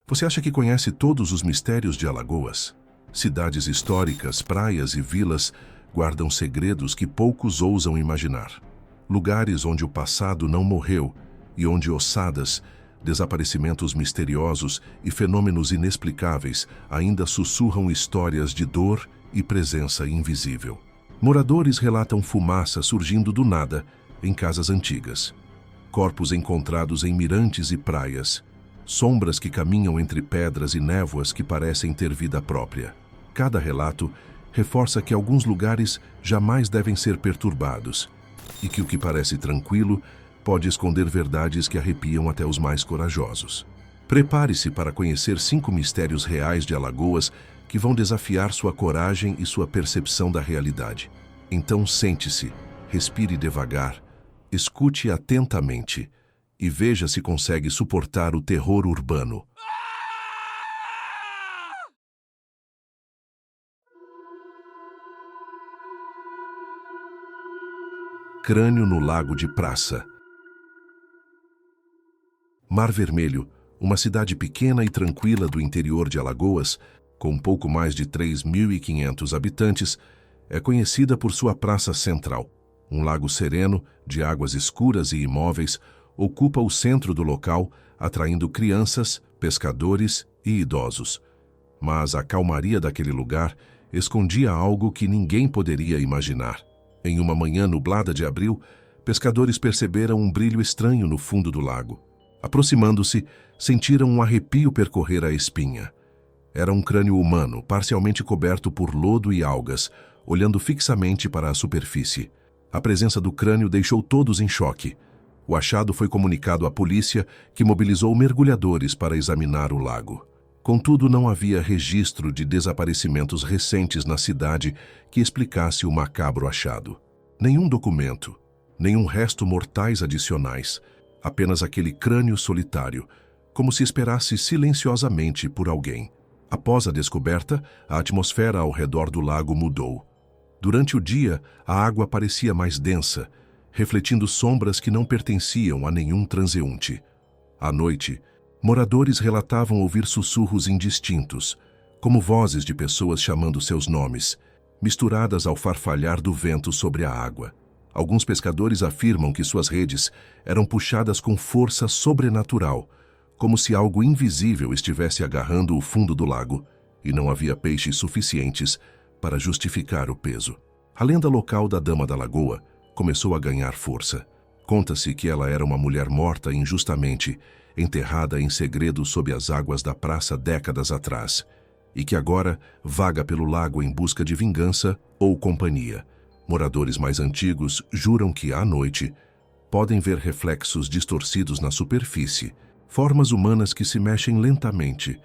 Você acha que conhece todos os mistérios de Alagoas? Cidades históricas, praias e vilas guardam segredos que poucos ousam imaginar. Lugares onde o passado não morreu e onde ossadas, desaparecimentos misteriosos e fenômenos inexplicáveis ainda sussurram histórias de dor e presença invisível. Moradores relatam fumaça surgindo do nada em casas antigas, corpos encontrados em mirantes e praias, sombras que caminham entre pedras e névoas que parecem ter vida própria. Cada relato reforça que alguns lugares jamais devem ser perturbados e que o que parece tranquilo pode esconder verdades que arrepiam até os mais corajosos. Prepare-se para conhecer 5 mistérios reais de Alagoas que vão desafiar sua coragem e sua percepção da realidade. Então sente-se, respire devagar, escute atentamente e veja se consegue suportar o terror urbano. Crânio no Lago de Praça. Mar Vermelho, uma cidade pequena e tranquila do interior de Alagoas, com pouco mais de 3.500 habitantes, é conhecida por sua praça central. Um lago sereno, de águas escuras e imóveis, ocupa o centro do local, atraindo crianças, pescadores e idosos. Mas a calmaria daquele lugar escondia algo que ninguém poderia imaginar. Em uma manhã nublada de abril, pescadores perceberam um brilho estranho no fundo do lago. Aproximando-se, sentiram um arrepio percorrer a espinha. Era um crânio humano, parcialmente coberto por lodo e algas, olhando fixamente para a superfície. A presença do crânio deixou todos em choque. O achado foi comunicado à polícia, que mobilizou mergulhadores para examinar o lago. Contudo, não havia registro de desaparecimentos recentes na cidade que explicasse o macabro achado. Nenhum documento, nenhum resto mortais adicionais, apenas aquele crânio solitário, como se esperasse silenciosamente por alguém. Após a descoberta, a atmosfera ao redor do lago mudou. Durante o dia, a água parecia mais densa, refletindo sombras que não pertenciam a nenhum transeunte. À noite, moradores relatavam ouvir sussurros indistintos, como vozes de pessoas chamando seus nomes, misturadas ao farfalhar do vento sobre a água. Alguns pescadores afirmam que suas redes eram puxadas com força sobrenatural, como se algo invisível estivesse agarrando o fundo do lago, e não havia peixes suficientes para justificar o peso. A lenda local da Dama da Lagoa começou a ganhar força. Conta-se que ela era uma mulher morta injustamente, enterrada em segredo sob as águas da praça décadas atrás, e que agora vaga pelo lago em busca de vingança ou companhia. Moradores mais antigos juram que, à noite, podem ver reflexos distorcidos na superfície, formas humanas que se mexem lentamente,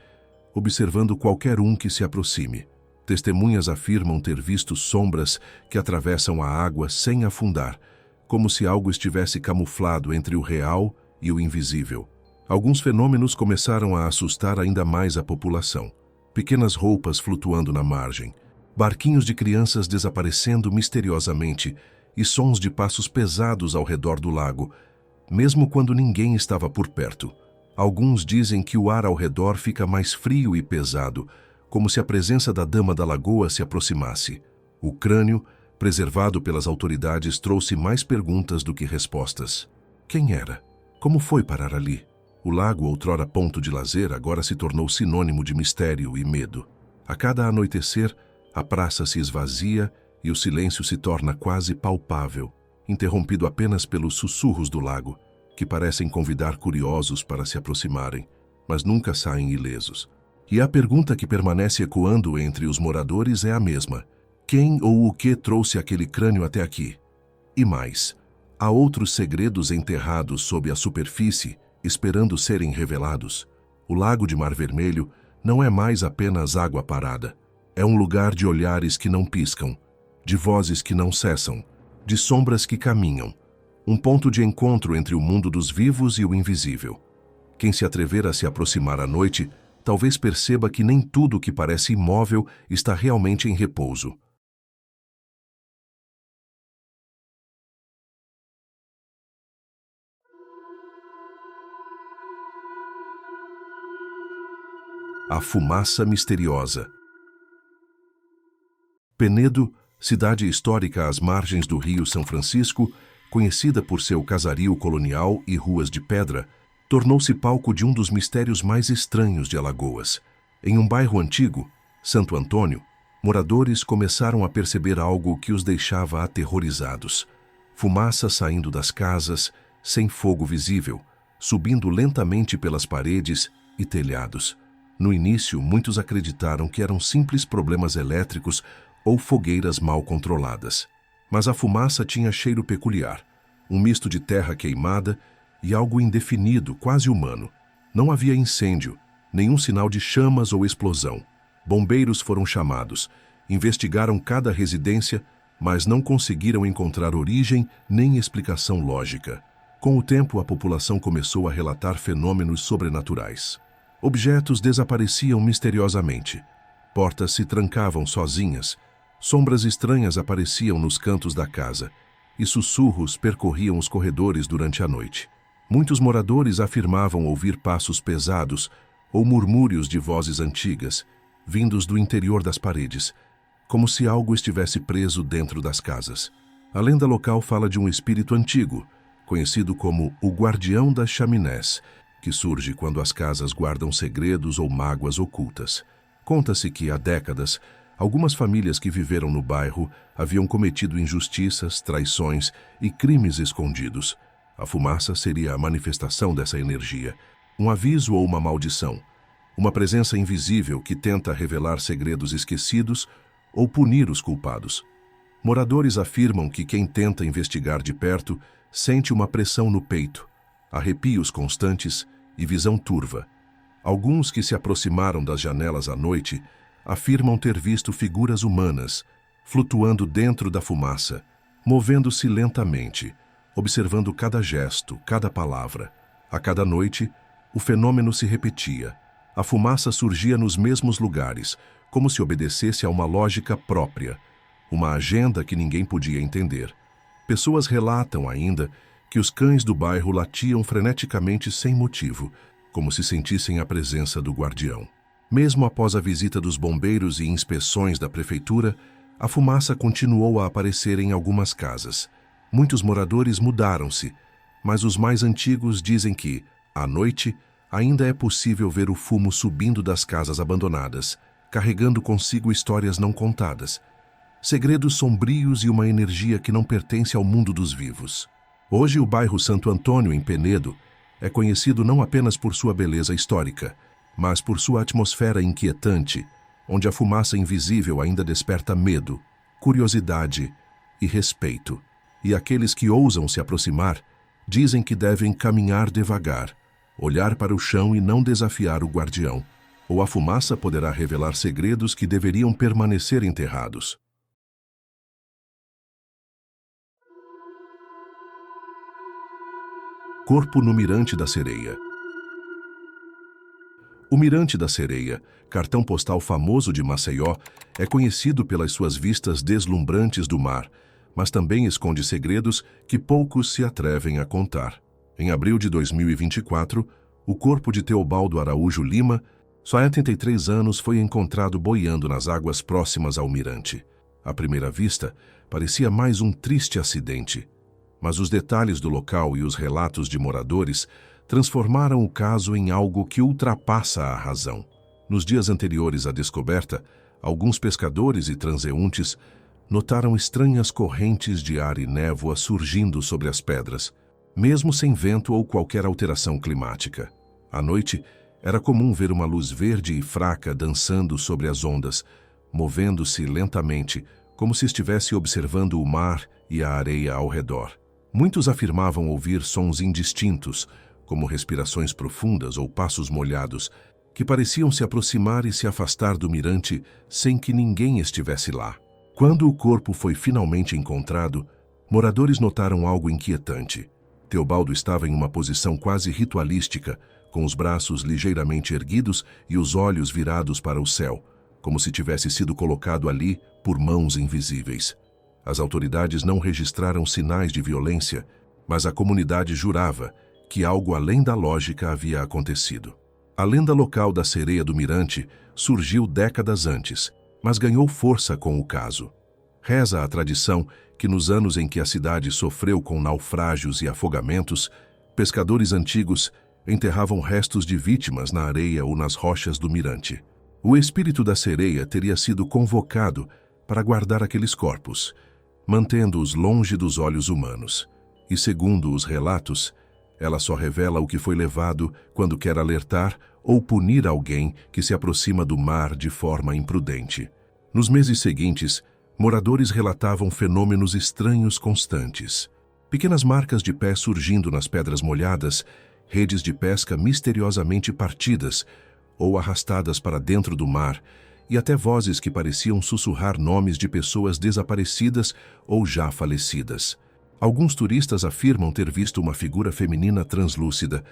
observando qualquer um que se aproxime. Testemunhas afirmam ter visto sombras que atravessam a água sem afundar, como se algo estivesse camuflado entre o real e o invisível. Alguns fenômenos começaram a assustar ainda mais a população. Pequenas roupas flutuando na margem, barquinhos de crianças desaparecendo misteriosamente e sons de passos pesados ao redor do lago, mesmo quando ninguém estava por perto. Alguns dizem que o ar ao redor fica mais frio e pesado, como se a presença da Dama da Lagoa se aproximasse. O crânio, preservado pelas autoridades, trouxe mais perguntas do que respostas. Quem era? Como foi parar ali? O lago, outrora ponto de lazer, agora se tornou sinônimo de mistério e medo. A cada anoitecer, a praça se esvazia e o silêncio se torna quase palpável, interrompido apenas pelos sussurros do lago, que parecem convidar curiosos para se aproximarem, mas nunca saem ilesos. E a pergunta que permanece ecoando entre os moradores é a mesma: quem ou o que trouxe aquele crânio até aqui? E mais, há outros segredos enterrados sob a superfície, esperando serem revelados. O Lago de Mar Vermelho não é mais apenas água parada. É um lugar de olhares que não piscam, de vozes que não cessam, de sombras que caminham. Um ponto de encontro entre o mundo dos vivos e o invisível. Quem se atrever a se aproximar à noite, talvez perceba que nem tudo que parece imóvel está realmente em repouso. a fumaça misteriosa. Penedo, cidade histórica às margens do Rio São Francisco, conhecida por seu casario colonial e ruas de pedra, tornou-se palco de um dos mistérios mais estranhos de Alagoas. Em um bairro antigo, Santo Antônio, moradores começaram a perceber algo que os deixava aterrorizados. Fumaça saindo das casas, sem fogo visível, subindo lentamente pelas paredes e telhados. No início, muitos acreditaram que eram simples problemas elétricos ou fogueiras mal controladas. Mas a fumaça tinha cheiro peculiar, um misto de terra queimada e algo indefinido, quase humano. Não havia incêndio, nenhum sinal de chamas ou explosão. Bombeiros foram chamados, investigaram cada residência, mas não conseguiram encontrar origem nem explicação lógica. Com o tempo, a população começou a relatar fenômenos sobrenaturais. Objetos desapareciam misteriosamente. Portas se trancavam sozinhas. Sombras estranhas apareciam nos cantos da casa e sussurros percorriam os corredores durante a noite. Muitos moradores afirmavam ouvir passos pesados ou murmúrios de vozes antigas, vindos do interior das paredes, como se algo estivesse preso dentro das casas. A lenda local fala de um espírito antigo, conhecido como o Guardião das Chaminés, que surge quando as casas guardam segredos ou mágoas ocultas. Conta-se que, há décadas, algumas famílias que viveram no bairro haviam cometido injustiças, traições e crimes escondidos. A fumaça seria a manifestação dessa energia, um aviso ou uma maldição, uma presença invisível que tenta revelar segredos esquecidos ou punir os culpados. Moradores afirmam que quem tenta investigar de perto sente uma pressão no peito, arrepios constantes e visão turva. Alguns que se aproximaram das janelas à noite afirmam ter visto figuras humanas flutuando dentro da fumaça, movendo-se lentamente, observando cada gesto, cada palavra. A cada noite, o fenômeno se repetia. A fumaça surgia nos mesmos lugares, como se obedecesse a uma lógica própria, uma agenda que ninguém podia entender. Pessoas relatam ainda que os cães do bairro latiam freneticamente sem motivo, como se sentissem a presença do guardião. Mesmo após a visita dos bombeiros e inspeções da prefeitura, a fumaça continuou a aparecer em algumas casas. Muitos moradores mudaram-se, mas os mais antigos dizem que, à noite, ainda é possível ver o fumo subindo das casas abandonadas, carregando consigo histórias não contadas, segredos sombrios e uma energia que não pertence ao mundo dos vivos. Hoje, o bairro Santo Antônio, em Penedo, é conhecido não apenas por sua beleza histórica, mas por sua atmosfera inquietante, onde a fumaça invisível ainda desperta medo, curiosidade e respeito. E aqueles que ousam se aproximar dizem que devem caminhar devagar, olhar para o chão e não desafiar o guardião, ou a fumaça poderá revelar segredos que deveriam permanecer enterrados. Corpo no Mirante da Sereia. O Mirante da Sereia, cartão postal famoso de Maceió, é conhecido pelas suas vistas deslumbrantes do mar, mas também esconde segredos que poucos se atrevem a contar. Em abril de 2024, o corpo de Teobaldo Araújo Lima, só há 83 anos, foi encontrado boiando nas águas próximas ao mirante. À primeira vista, parecia mais um triste acidente, mas os detalhes do local e os relatos de moradores transformaram o caso em algo que ultrapassa a razão. Nos dias anteriores à descoberta, alguns pescadores e transeuntes notaram estranhas correntes de ar e névoa surgindo sobre as pedras, mesmo sem vento ou qualquer alteração climática. À noite, era comum ver uma luz verde e fraca dançando sobre as ondas, movendo-se lentamente, como se estivesse observando o mar e a areia ao redor. Muitos afirmavam ouvir sons indistintos, como respirações profundas ou passos molhados, que pareciam se aproximar e se afastar do mirante sem que ninguém estivesse lá. Quando o corpo foi finalmente encontrado, moradores notaram algo inquietante. Teobaldo estava em uma posição quase ritualística, com os braços ligeiramente erguidos e os olhos virados para o céu, como se tivesse sido colocado ali por mãos invisíveis. As autoridades não registraram sinais de violência, mas a comunidade jurava que algo além da lógica havia acontecido. A lenda local da sereia do Mirante surgiu décadas antes, mas ganhou força com o caso. Reza a tradição que nos anos em que a cidade sofreu com naufrágios e afogamentos, pescadores antigos enterravam restos de vítimas na areia ou nas rochas do mirante. O espírito da sereia teria sido convocado para guardar aqueles corpos, mantendo-os longe dos olhos humanos. E segundo os relatos, ela só revela o que foi levado quando quer alertar ou punir alguém que se aproxima do mar de forma imprudente. Nos meses seguintes, moradores relatavam fenômenos estranhos constantes. Pequenas marcas de pés surgindo nas pedras molhadas, redes de pesca misteriosamente partidas ou arrastadas para dentro do mar, e até vozes que pareciam sussurrar nomes de pessoas desaparecidas ou já falecidas. Alguns turistas afirmam ter visto uma figura feminina translúcida,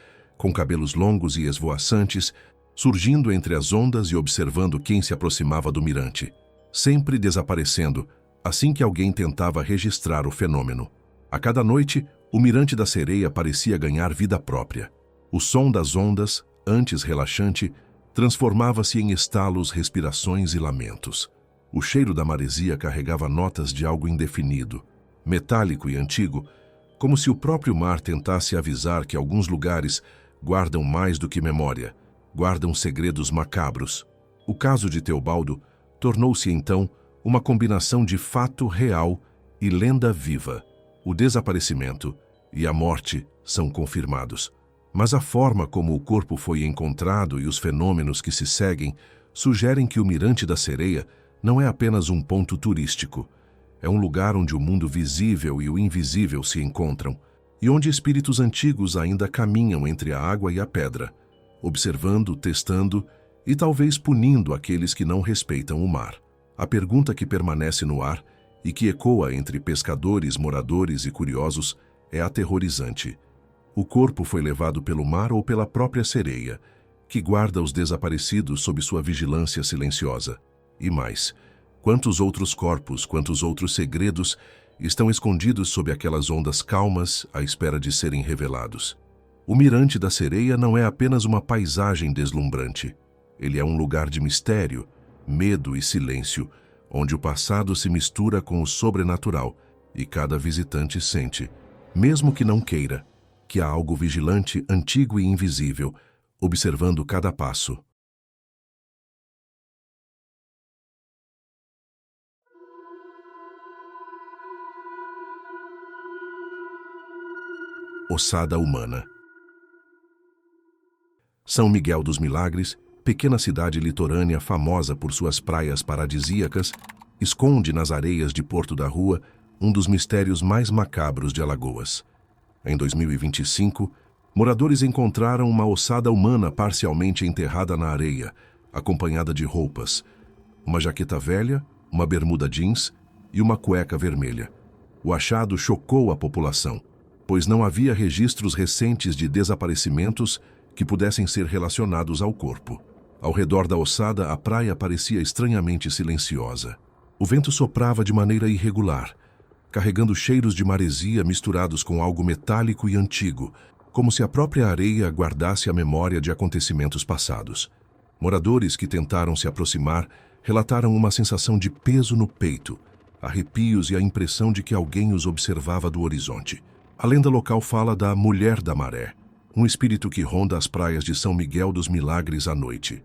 com cabelos longos e esvoaçantes, surgindo entre as ondas e observando quem se aproximava do mirante, sempre desaparecendo assim que alguém tentava registrar o fenômeno. A cada noite, o mirante da sereia parecia ganhar vida própria. O som das ondas, antes relaxante, transformava-se em estalos, respirações e lamentos. O cheiro da maresia carregava notas de algo indefinido, metálico e antigo, como se o próprio mar tentasse avisar que alguns lugares guardam mais do que memória, guardam segredos macabros. O caso de Teobaldo tornou-se então uma combinação de fato real e lenda viva. O desaparecimento e a morte são confirmados, mas a forma como o corpo foi encontrado e os fenômenos que se seguem sugerem que o Mirante da Sereia não é apenas um ponto turístico. É um lugar onde o mundo visível e o invisível se encontram, e onde espíritos antigos ainda caminham entre a água e a pedra, observando, testando e talvez punindo aqueles que não respeitam o mar. A pergunta que permanece no ar e que ecoa entre pescadores, moradores e curiosos é aterrorizante. O corpo foi levado pelo mar ou pela própria sereia, que guarda os desaparecidos sob sua vigilância silenciosa? E mais, quantos outros corpos, quantos outros segredos estão escondidos sob aquelas ondas calmas à espera de serem revelados? O Mirante da Sereia não é apenas uma paisagem deslumbrante. Ele é um lugar de mistério, medo e silêncio, onde o passado se mistura com o sobrenatural e cada visitante sente, mesmo que não queira, que há algo vigilante, antigo e invisível, observando cada passo. Ossada humana. São Miguel dos Milagres, pequena cidade litorânea famosa por suas praias paradisíacas, esconde nas areias de Porto da Rua um dos mistérios mais macabros de Alagoas. Em 2025, moradores encontraram uma ossada humana parcialmente enterrada na areia, acompanhada de roupas, uma jaqueta velha, uma bermuda jeans e uma cueca vermelha. O achado chocou a população, pois não havia registros recentes de desaparecimentos que pudessem ser relacionados ao corpo. Ao redor da ossada, a praia parecia estranhamente silenciosa. O vento soprava de maneira irregular, carregando cheiros de maresia misturados com algo metálico e antigo, como se a própria areia guardasse a memória de acontecimentos passados. Moradores que tentaram se aproximar relataram uma sensação de peso no peito, arrepios e a impressão de que alguém os observava do horizonte. A lenda local fala da Mulher da Maré, um espírito que ronda as praias de São Miguel dos Milagres à noite.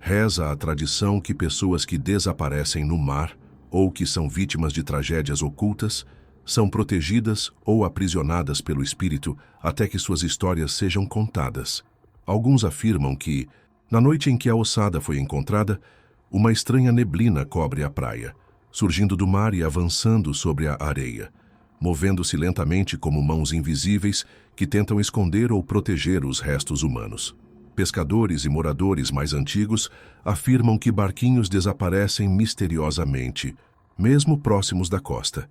Reza a tradição que pessoas que desaparecem no mar ou que são vítimas de tragédias ocultas são protegidas ou aprisionadas pelo espírito até que suas histórias sejam contadas. Alguns afirmam que, na noite em que a ossada foi encontrada, uma estranha neblina cobre a praia, surgindo do mar e avançando sobre a areia, movendo-se lentamente como mãos invisíveis que tentam esconder ou proteger os restos humanos. Pescadores e moradores mais antigos afirmam que barquinhos desaparecem misteriosamente, mesmo próximos da costa,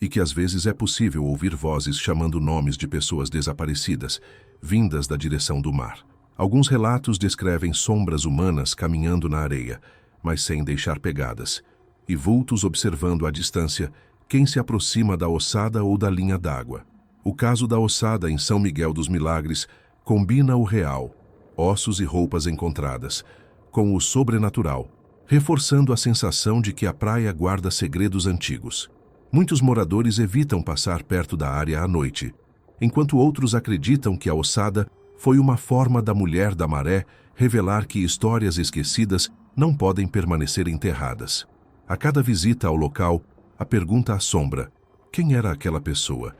e que às vezes é possível ouvir vozes chamando nomes de pessoas desaparecidas, vindas da direção do mar. Alguns relatos descrevem sombras humanas caminhando na areia, mas sem deixar pegadas, e vultos observando à distância quem se aproxima da ossada ou da linha d'água. O caso da ossada em São Miguel dos Milagres combina o real, ossos e roupas encontradas, com o sobrenatural, reforçando a sensação de que a praia guarda segredos antigos. Muitos moradores evitam passar perto da área à noite, enquanto outros acreditam que a ossada foi uma forma da Mulher da Maré revelar que histórias esquecidas não podem permanecer enterradas. A cada visita ao local, a pergunta assombra: quem era aquela pessoa?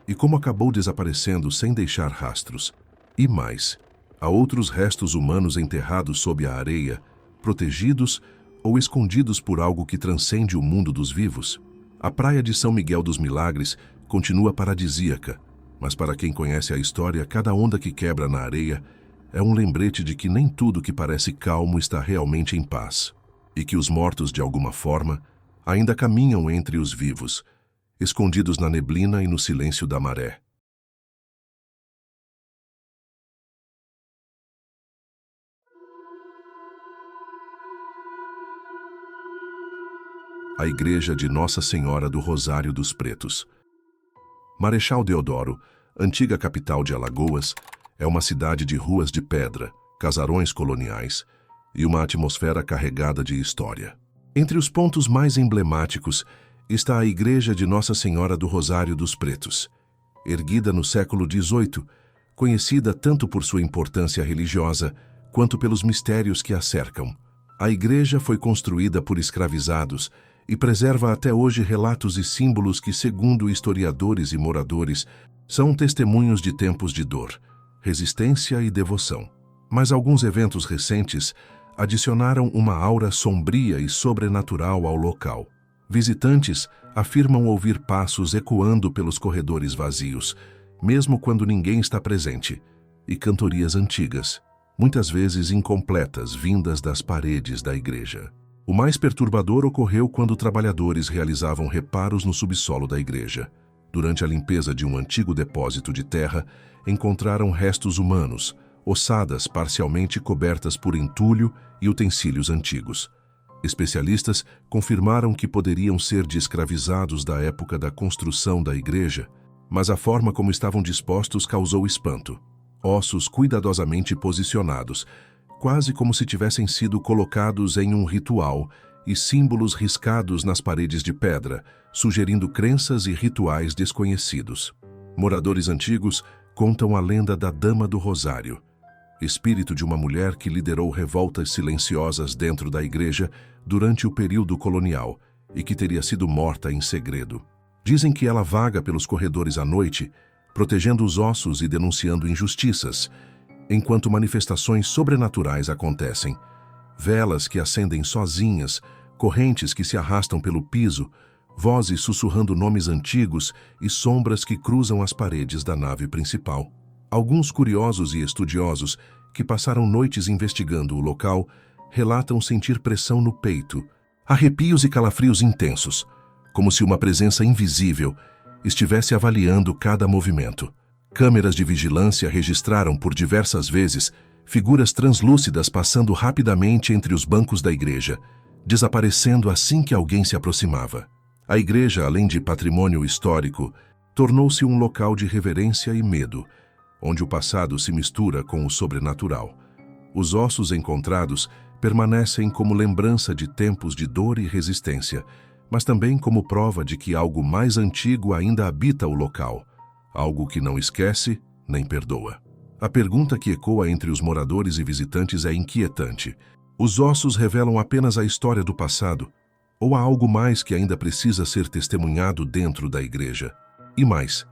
E como acabou desaparecendo sem deixar rastros? E mais, há outros restos humanos enterrados sob a areia, protegidos ou escondidos por algo que transcende o mundo dos vivos? A praia de São Miguel dos Milagres continua paradisíaca, mas para quem conhece a história, cada onda que quebra na areia é um lembrete de que nem tudo que parece calmo está realmente em paz, e que os mortos, de alguma forma, ainda caminham entre os vivos, escondidos na neblina e no silêncio da maré. A Igreja de Nossa Senhora do Rosário dos Pretos. Marechal Deodoro, antiga capital de Alagoas, é uma cidade de ruas de pedra, casarões coloniais e uma atmosfera carregada de história. Entre os pontos mais emblemáticos está a Igreja de Nossa Senhora do Rosário dos Pretos, erguida no século XVIII, conhecida tanto por sua importância religiosa quanto pelos mistérios que a cercam. A igreja foi construída por escravizados e preserva até hoje relatos e símbolos que, segundo historiadores e moradores, são testemunhos de tempos de dor, resistência e devoção. Mas alguns eventos recentes adicionaram uma aura sombria e sobrenatural ao local. Visitantes afirmam ouvir passos ecoando pelos corredores vazios, mesmo quando ninguém está presente, e cantorias antigas, muitas vezes incompletas, vindas das paredes da igreja. O mais perturbador ocorreu quando trabalhadores realizavam reparos no subsolo da igreja. Durante a limpeza de um antigo depósito de terra, encontraram restos humanos, ossadas parcialmente cobertas por entulho e utensílios antigos. Especialistas confirmaram que poderiam ser de escravizados da época da construção da igreja, mas a forma como estavam dispostos causou espanto. Ossos cuidadosamente posicionados, quase como se tivessem sido colocados em um ritual, e símbolos riscados nas paredes de pedra, sugerindo crenças e rituais desconhecidos. Moradores antigos contam a lenda da Dama do Rosário, espírito de uma mulher que liderou revoltas silenciosas dentro da igreja durante o período colonial e que teria sido morta em segredo. Dizem que ela vaga pelos corredores à noite, protegendo os ossos e denunciando injustiças, enquanto manifestações sobrenaturais acontecem. Velas que acendem sozinhas, correntes que se arrastam pelo piso, vozes sussurrando nomes antigos e sombras que cruzam as paredes da nave principal. Alguns curiosos e estudiosos que passaram noites investigando o local relatam sentir pressão no peito, arrepios e calafrios intensos, como se uma presença invisível estivesse avaliando cada movimento. Câmeras de vigilância registraram por diversas vezes figuras translúcidas passando rapidamente entre os bancos da igreja, desaparecendo assim que alguém se aproximava. A igreja, além de patrimônio histórico, tornou-se um local de reverência e medo, onde o passado se mistura com o sobrenatural. Os ossos encontrados permanecem como lembrança de tempos de dor e resistência, mas também como prova de que algo mais antigo ainda habita o local, algo que não esquece nem perdoa. A pergunta que ecoa entre os moradores e visitantes é inquietante. Os ossos revelam apenas a história do passado, ou há algo mais que ainda precisa ser testemunhado dentro da igreja? E mais,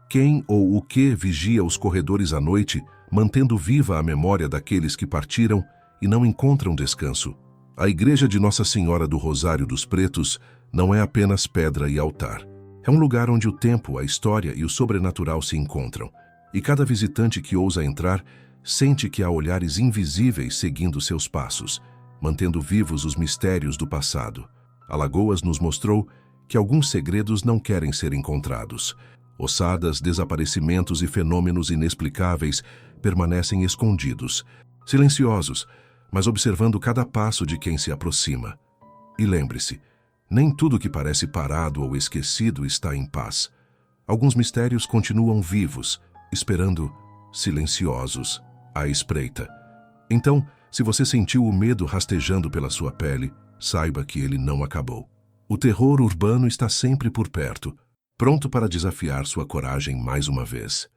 quem ou o que vigia os corredores à noite, mantendo viva a memória daqueles que partiram e não encontram descanso? A Igreja de Nossa Senhora do Rosário dos Pretos não é apenas pedra e altar. É um lugar onde o tempo, a história e o sobrenatural se encontram. E cada visitante que ousa entrar sente que há olhares invisíveis seguindo seus passos, mantendo vivos os mistérios do passado. Alagoas nos mostrou que alguns segredos não querem ser encontrados. Ossadas, desaparecimentos e fenômenos inexplicáveis permanecem escondidos, silenciosos, mas observando cada passo de quem se aproxima. E lembre-se, nem tudo que parece parado ou esquecido está em paz. Alguns mistérios continuam vivos, esperando, silenciosos, à espreita. Então, se você sentiu o medo rastejando pela sua pele, saiba que ele não acabou. O terror urbano está sempre por perto, pronto para desafiar sua coragem mais uma vez.